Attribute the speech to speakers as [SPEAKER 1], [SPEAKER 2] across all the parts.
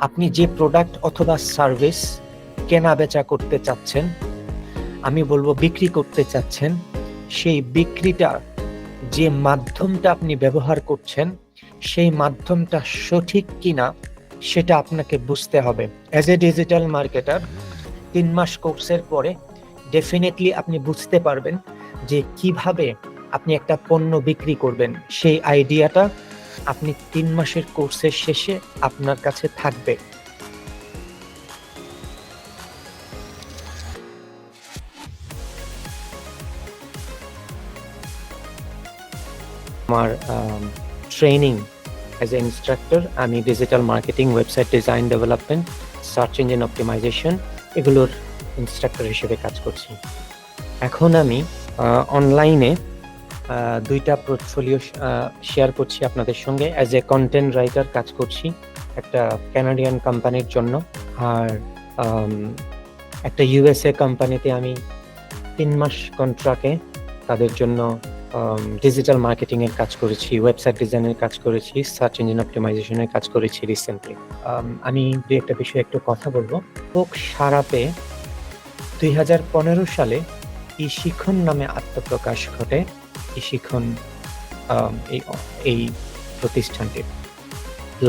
[SPEAKER 1] আপনি যে প্রোডাক্ট অথবা সার্ভিস কেনা বেচা করতে চাচ্ছেন, আমি বলবো বিক্রি করতে চাচ্ছেন, সেই বিক্রিটা যে মাধ্যমটা আপনি ব্যবহার করছেন সেই মাধ্যমটা সঠিক কিনা সেটা আপনাকে বুঝতে হবে। অ্যাজ এ ডিজিটাল মার্কেটার 3 মাস কোর্সের পরে ডেফিনেটলি আপনি বুঝতে পারবেন যে কিভাবে আপনি একটা পণ্য বিক্রি করবেন। সেই আইডিয়াটা আপনি 3 মাসের কোর্সের শেষে আপনার কাছে থাকবে। আমার ট্রেনিং অ্যাজ এ ইনস্ট্রাক্টর, আমি digital marketing, website design, development, search engine optimisation এগুলোর ইনস্ট্রাক্টর হিসেবে কাজ করছি। এখন আমি অনলাইনে 2টা পোর্টফোলিও শেয়ার করছি আপনাদের সঙ্গে। অ্যাজ এ কন্টেন্ট রাইটার কাজ করছি একটা কানাডিয়ান কোম্পানির জন্য, আর একটা ইউএসএ কোম্পানিতে আমি 3 মাস কন্ট্রাক্টে তাদের জন্য ডিজিটাল মার্কেটিং এর কাজ করেছি, ওয়েবসাইট ডিজাইনের কাজ করেছি, সার্চ ইঞ্জিন অপটিমাইজেশনের কাজ করেছি রিসেন্টলি। আমি দু একটা বিষয়ে একটু কথা বলবো। লোক সারা পেয়ে 2015 সালে eShikhon নামে আত্মপ্রকাশ ঘটে eShikhon এই প্রতিষ্ঠানটি।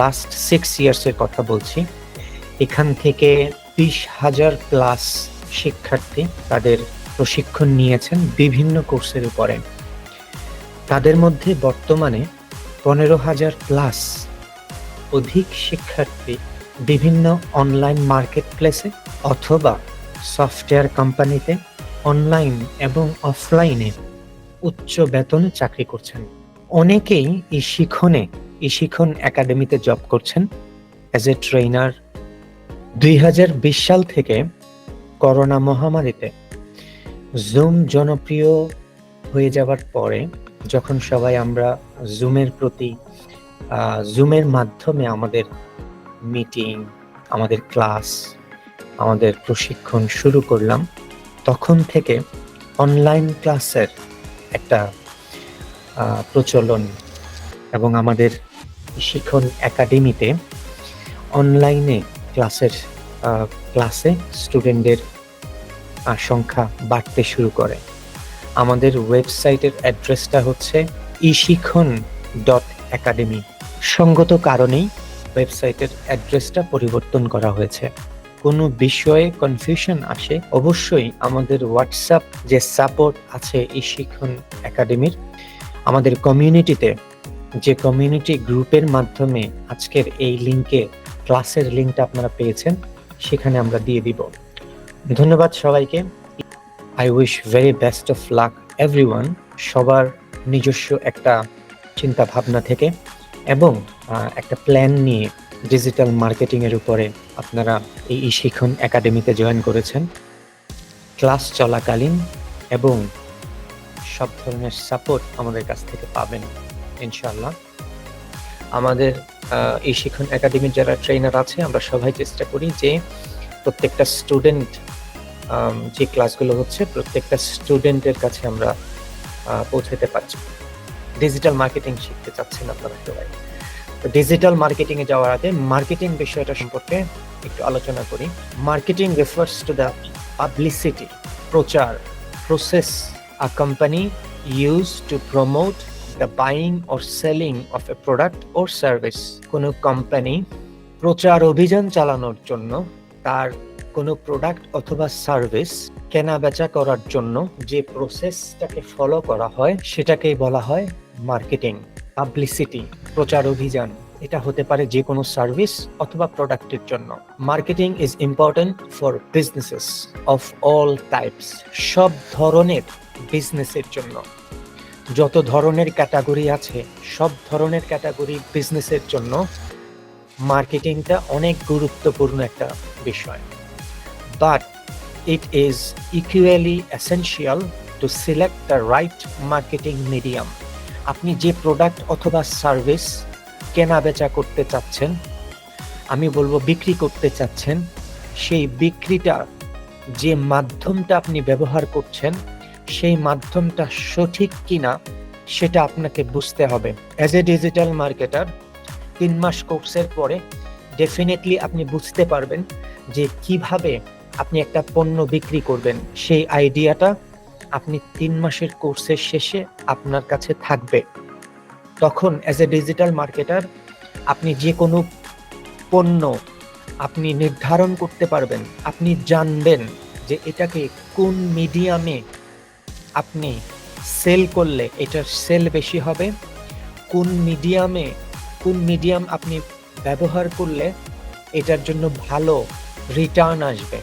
[SPEAKER 1] লাস্ট 6 ইয়ার্সের কথা বলছি। এখান থেকে 20,000 প্লাস শিক্ষার্থী তাদের প্রশিক্ষণ নিয়েছেন বিভিন্ন কোর্সের উপরে। তাদের মধ্যে বর্তমানে 15,000 প্লাস অধিক শিক্ষার্থী বিভিন্ন অনলাইন মার্কেট প্লেসে অথবা সফটওয়্যার কোম্পানিতে অনলাইন এবং অফলাইনে উচ্চ বেতনে চাকরি করছেন। অনেকেই eShikhon একাডেমিতে জব করছেন অ্যাজ এ ট্রেনার। 2020 সাল থেকে করোনা মহামারীতে জুম জনপ্রিয় হয়ে যাওয়ার পরে, যখন সবাই আমরা জুমের মাধ্যমে আমাদের মিটিং, আমাদের ক্লাস, আমাদের প্রশিক্ষণ শুরু করলাম, তখন থেকে অনলাইন ক্লাসের একটা প্রচলন এবং আমাদের eShikhon একাডেমিতে অনলাইনে ক্লাসে স্টুডেন্টদের সংখ্যা বাড়তে শুরু করে। আমাদের ওয়েবসাইটের অ্যাড্রেসটা হচ্ছে eShikhon.academy। সঙ্গত কারণেই ওয়েবসাইটের অ্যাড্রেসটা পরিবর্তন করা হয়েছে। কোনো বিষয়ে কনফিউশন আসে অবশ্যই আমাদের হোয়াটসঅ্যাপ যে সাপোর্ট আছে eShikhon একাডেমির, আমাদের কমিউনিটিতে, যে কমিউনিটি গ্রুপের মাধ্যমে আজকের এই লিংকে ক্লাসের লিংকটা আপনারা পেয়েছেন, সেখানে আমরা দিয়ে দিব। ধন্যবাদ সবাইকে। I wish very best of luck everyone. সবার নিজস্ব একটা চিন্তা ভাবনা থেকে এবং একটা প্ল্যান নিয়ে ডিজিটাল মার্কেটিং এর উপরে আপনারা এই eShikhon একাডেমিতে জয়েন করেছেন। ক্লাস চলাকালীন এবং সব ধরনের সাপোর্ট আমাদের কাছ থেকে পাবেন ইনশাআল্লাহ। আমাদের eShikhon একাডেমির যারা ট্রেনার আছে, আমরা সবাই চেষ্টা করি যে প্রত্যেকটা স্টুডেন্ট, যে ক্লাসগুলো হচ্ছে প্রত্যেকটা স্টুডেন্টের কাছে আমরা পৌঁছাতে পারছি। ডিজিটাল মার্কেটিং শিখতে চাচ্ছেন আপনারা সবাই। তো ডিজিটাল মার্কেটিং এ যাওয়ার আগে মার্কেটিং বিষয়টা সম্পর্কে একটু আলোচনা করি। Marketing refers to the publicity, প্রচার, process a company use to promote the buying or selling of a product or service. কোনো কোম্পানি প্রচার অভিযান চালানোর জন্য তার কোনো প্রোডাক্ট অথবা সার্ভিস কেনা বেচা করার জন্য যে প্রসেসটাকে ফলো করা হয় সেটাকেই বলা হয় মার্কেটিং। পাবলিসিটি, প্রচার অভিযান, এটা হতে পারে যে কোনো সার্ভিস অথবা প্রোডাক্টের জন্য। Marketing is important for businesses of all types. সব ধরনের বিজনেসের জন্য, যত ধরনের ক্যাটাগরি আছে সব ধরনের ক্যাটাগরি বিজনেসের জন্য মার্কেটিংটা অনেক গুরুত্বপূর্ণ একটা বিষয়। But it is equally essential to select the right marketing medium. আপনি যে প্রোডাক্ট অথবা সার্ভিস কেনা বেচা করতে চাচ্ছেন, আমি বলবো বিক্রি করতে চাচ্ছেন, সেই বিক্রিটা যে মাধ্যমটা আপনি ব্যবহার করছেন সেই মাধ্যমটা সঠিক কিনা সেটা আপনাকে বুঝতে হবে। অ্যাজ এ ডিজিটাল মার্কেটার 3 মাস কোর্সের পরে ডেফিনেটলি আপনি বুঝতে পারবেন যে কিভাবে আপনি একটা পণ্য বিক্রি করবেন। সেই আইডিয়াটা আপনি 3 মাসের কোর্সের শেষে আপনার কাছে থাকবে। তখন অ্যাজ এ ডিজিটাল মার্কেটার আপনি যে কোনো পণ্য আপনি নির্ধারণ করতে পারবেন। আপনি জানবেন যে এটাকে কোন মিডিয়ামে আপনি সেল করলে এটার সেল বেশি হবে, কোন মিডিয়াম আপনি ব্যবহার করলে এটার জন্য ভালো রিটার্ন আসবে।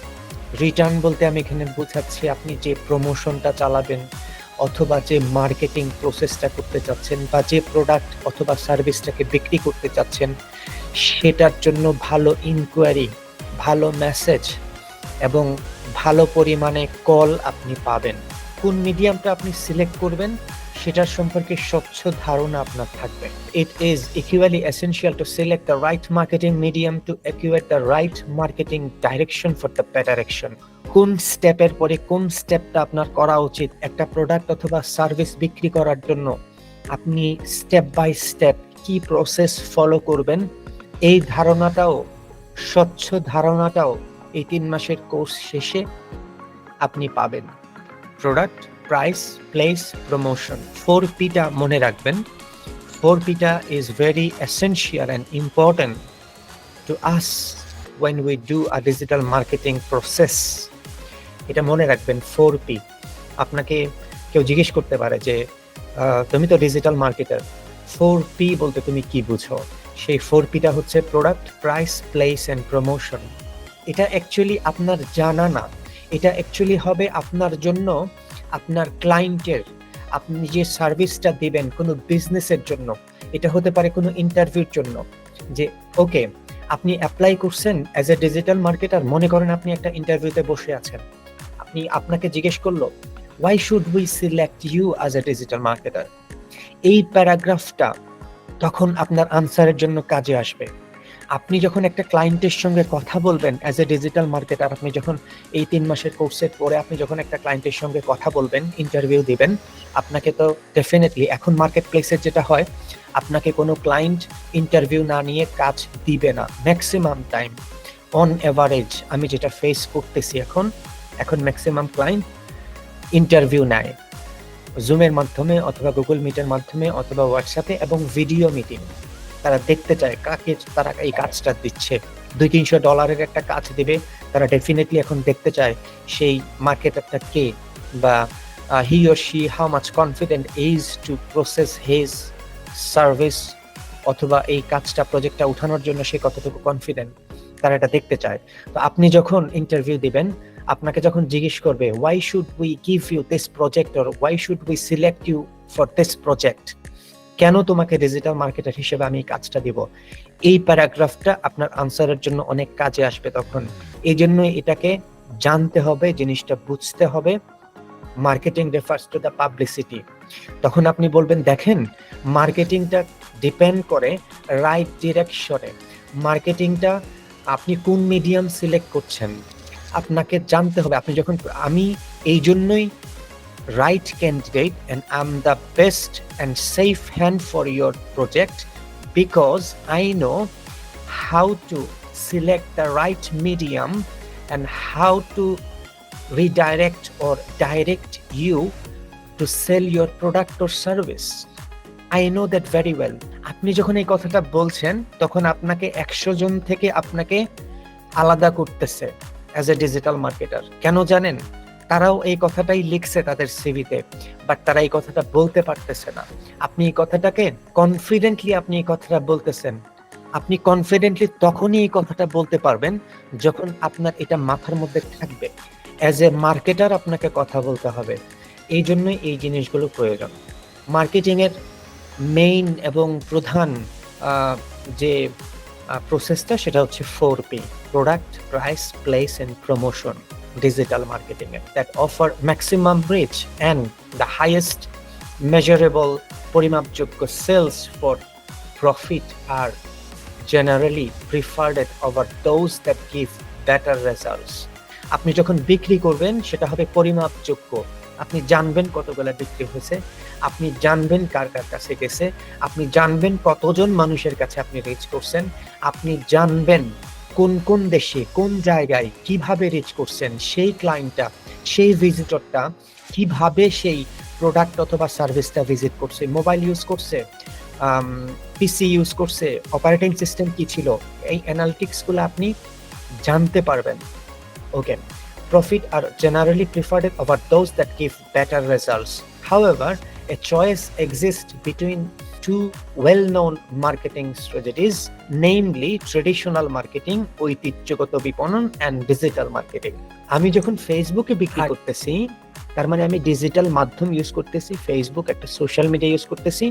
[SPEAKER 1] রিটার্ন বলতে আমি এখানে বোঝাচ্ছি আপনি যে প্রমোশনটা চালাবেন অথবা যে মার্কেটিং প্রসেসটা করতে চাচ্ছেন বা যে প্রোডাক্ট অথবা সার্ভিসটাকে বিক্রি করতে চাচ্ছেন সেটার জন্য ভালো ইনকোয়ারি, ভালো মেসেজ এবং ভালো পরিমাণে কল আপনি পাবেন। কোন মিডিয়ামটা আপনি সিলেক্ট করবেন সেটার সম্পর্কে স্বচ্ছ ধারণা আপনার থাকবে। It is equally essential to select the right marketing medium to acquire the right marketing direction for the better action. কোন স্টেপের পরে কোন স্টেপটা আপনার করা উচিত একটা প্রোডাক্ট অথবা সার্ভিস বিক্রি করার জন্য, আপনি স্টেপ বাই স্টেপ কি প্রসেস ফলো করবেন এই ধারণাটাও, স্বচ্ছ ধারণাটাও এই 3 মাসের কোর্স শেষে আপনি পাবেন। প্রোডাক্ট, প্রাইস, প্লেস, প্রমোশন, 4Pটা মনে রাখবেন। 4Pটা is very essential and important to us when we do a digital marketing process. এটা মনে রাখবেন 4P। আপনাকে কেউ জিজ্ঞেস করতে পারে যে তুমি তো ডিজিটাল মার্কেটার, 4P বলতে তুমি কি বুঝো? সেই 4Pটা হচ্ছে product, price, place and promotion. এটা অ্যাকচুয়ালি আপনার জানা না, এটা অ্যাকচুয়ালি হবে আপনার জন্য, আপনার ক্লায়েন্টের, আপনি যে সার্ভিসটা দিবেন কোনো বিজনেসের জন্য, এটা হতে পারে কোনো ইন্টারভিউর জন্য। যে ওকে, আপনি অ্যাপ্লাই করছেন অ্যাজ এ ডিজিটাল মার্কেটার, মনে করেন আপনি একটা ইন্টারভিউতে বসে আছেন, আপনাকে জিজ্ঞেস করলো why should we select you as a digital marketer? এই প্যারাগ্রাফটা তখন আপনার আনসারের জন্য কাজে আসবে। আপনি যখন একটা ক্লায়েন্টের সঙ্গে কথা বলবেন অ্যাজ এ ডিজিটাল মার্কেটার, আপনি যখন এই 3 মাসের কোর্সের পরে আপনি যখন একটা ক্লায়েন্টের সঙ্গে কথা বলবেন, ইন্টারভিউ দিবেন, আপনাকে তো ডেফিনেটলি এখন মার্কেট প্লেসের যেটা হয়, আপনাকে কোনো ক্লায়েন্ট ইন্টারভিউ না নিয়ে কাজ দিবে না ম্যাক্সিমাম টাইম। অন এভারেজ আমি যেটা ফেস করতেছি এখন ম্যাক্সিমাম ক্লায়েন্ট ইন্টারভিউ নেয় জুমের মাধ্যমে অথবা গুগল মিটের মাধ্যমে অথবা হোয়াটসঅ্যাপে এবং ভিডিও মিটিং। তারা দেখতে চায় কাকে তারা এই কাজটা দিচ্ছে। $200-300 একটা কাজ দিবে, তারা ডেফিনেটলি এখন দেখতে চায় সেই মার্কেটারটা কে, বা he or she how much confident is to process his service, অথবা এই কাজটা প্রজেক্টটা উঠানোর জন্য সে কতটুকু কনফিডেন্ট, তারা এটা দেখতে চায়। তো আপনি যখন ইন্টারভিউ দিবেন, আপনাকে যখন জিজ্ঞেস করবে why should we give you this project or why should we select you for this project, কেন তোমাকে ডিজিটাল মার্কেটার হিসেবে আমি এই কাজটা দিব, এই প্যারাগ্রাফটা আপনার আনসারের জন্য অনেক কাজে আসবে তখন। এই জন্য এটাকে জানতে হবে, জিনিসটা বুঝতে হবে। Marketing refers to the publicity. তখন আপনি বলবেন দেখেন, মার্কেটিংটা ডিপেন্ড করে রাইট ডিরেকশনে। মার্কেটিংটা আপনি কোন মিডিয়াম সিলেক্ট করছেন আপনাকে জানতে হবে। আপনি যখন, আমি এই জন্যই right candidate and I'm the best and safe hand for your project because I know how to select the right medium and how to redirect or direct you to sell your product or service. I know that very well. আপনি যখন এই কথাটা বলছেন তখন আপনাকে 100 জন থেকে আপনাকে আলাদা করতেছে অ্যাজ এ ডিজিটাল মার্কেটার। কেন জানেন? তারাও এই কথাটাই লিখছে তাদের সিভিতে, বাট তারা এই কথাটা বলতে পারতেছে না। আপনি এই কথাটাকে কনফিডেন্টলি আপনি এই কথাটা বলতেছেন। আপনি কনফিডেন্টলি তখনই এই কথাটা বলতে পারবেন যখন আপনার এটা মাথার মধ্যে থাকবে। অ্যাজ এ মার্কেটার আপনাকে কথা বলতে হবে, এই জন্যই এই জিনিসগুলো প্রয়োজন। মার্কেটিংয়ের মেইন এবং প্রধান যে প্রসেসটা সেটা হচ্ছে 4P: product, price, place and promotion. Digital marketing that offer maximum reach and the highest measurable পরিমাপযোগ্য sales for profit are generally preferred over those that give better results. আপনি যখন বিক্রি করবেন সেটা হবে পরিমাপযোগ্য, আপনি জানবেন কতগুলা বিক্রি হয়েছে, আপনি জানবেন কার কার কাছে গেছে, আপনি জানবেন কতজন মানুষের কাছে আপনি রিচ করছেন, আপনি জানবেন কোন কোন দেশে কোন জায়গায় কিভাবে রিচ করছেন, সেই ক্লায়েন্টটা সেই ভিজিটরটা কিভাবে সেই প্রোডাক্ট অথবা সার্ভিসটা ভিজিট করছে, মোবাইল ইউজ করছে, পিসি ইউজ করছে, অপারেটিং সিস্টেম কি ছিল, এই অ্যানালিটিক্সগুলো আপনি জানতে পারবেন। ওকে, profit are generally preferred over those that give better results. However, a choice exists between two well-known marketing strategies, namely traditional marketing, ঐতিহ্যগত বিপণন, and digital marketing. আমি যখন ফেসবুকে বিক্রি করতেছি, তার মানে আমি ডিজিটাল মাধ্যম ইউজ করতেছি, ফেসবুক একটা সোশ্যাল মিডিয়া ইউজ করতেছি,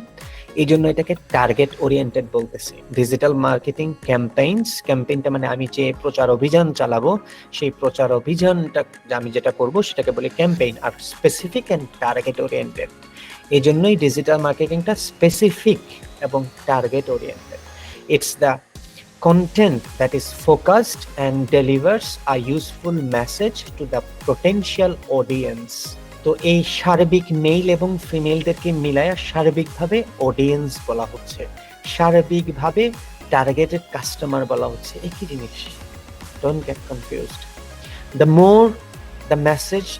[SPEAKER 1] এই জন্য এটাকে টার্গেট ওরিয়েন্টেড বলতেছি। ডিজিটাল মার্কেটিং ক্যাম্পেইনটা মানে আমি যে প্রচার অভিযান চালাবো, সেই প্রচার অভিযানটা আমি যেটা করব সেটাকে বলে ক্যাম্পেইন। আর স্পেসিফিক অ্যান্ড টার্গেট ওরিয়েন্টেড, এই জন্যই ডিজিটাল মার্কেটিংটা স্পেসিফিক এবং target oriented. It's the content that is focused and delivers a useful message to the potential audience. তো এই সার্বিক মেল এবং ফিমেলদেরকে মিলায়া সার্বিকভাবে অডিয়েন্স বলা হচ্ছে, সার্বিকভাবে টার্গেটেড কাস্টমার বলা হচ্ছে, একই জিনিস। Don't get confused. The more the message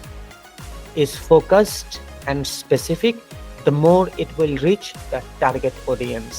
[SPEAKER 1] is focused and specific, the more it will reach the target audience.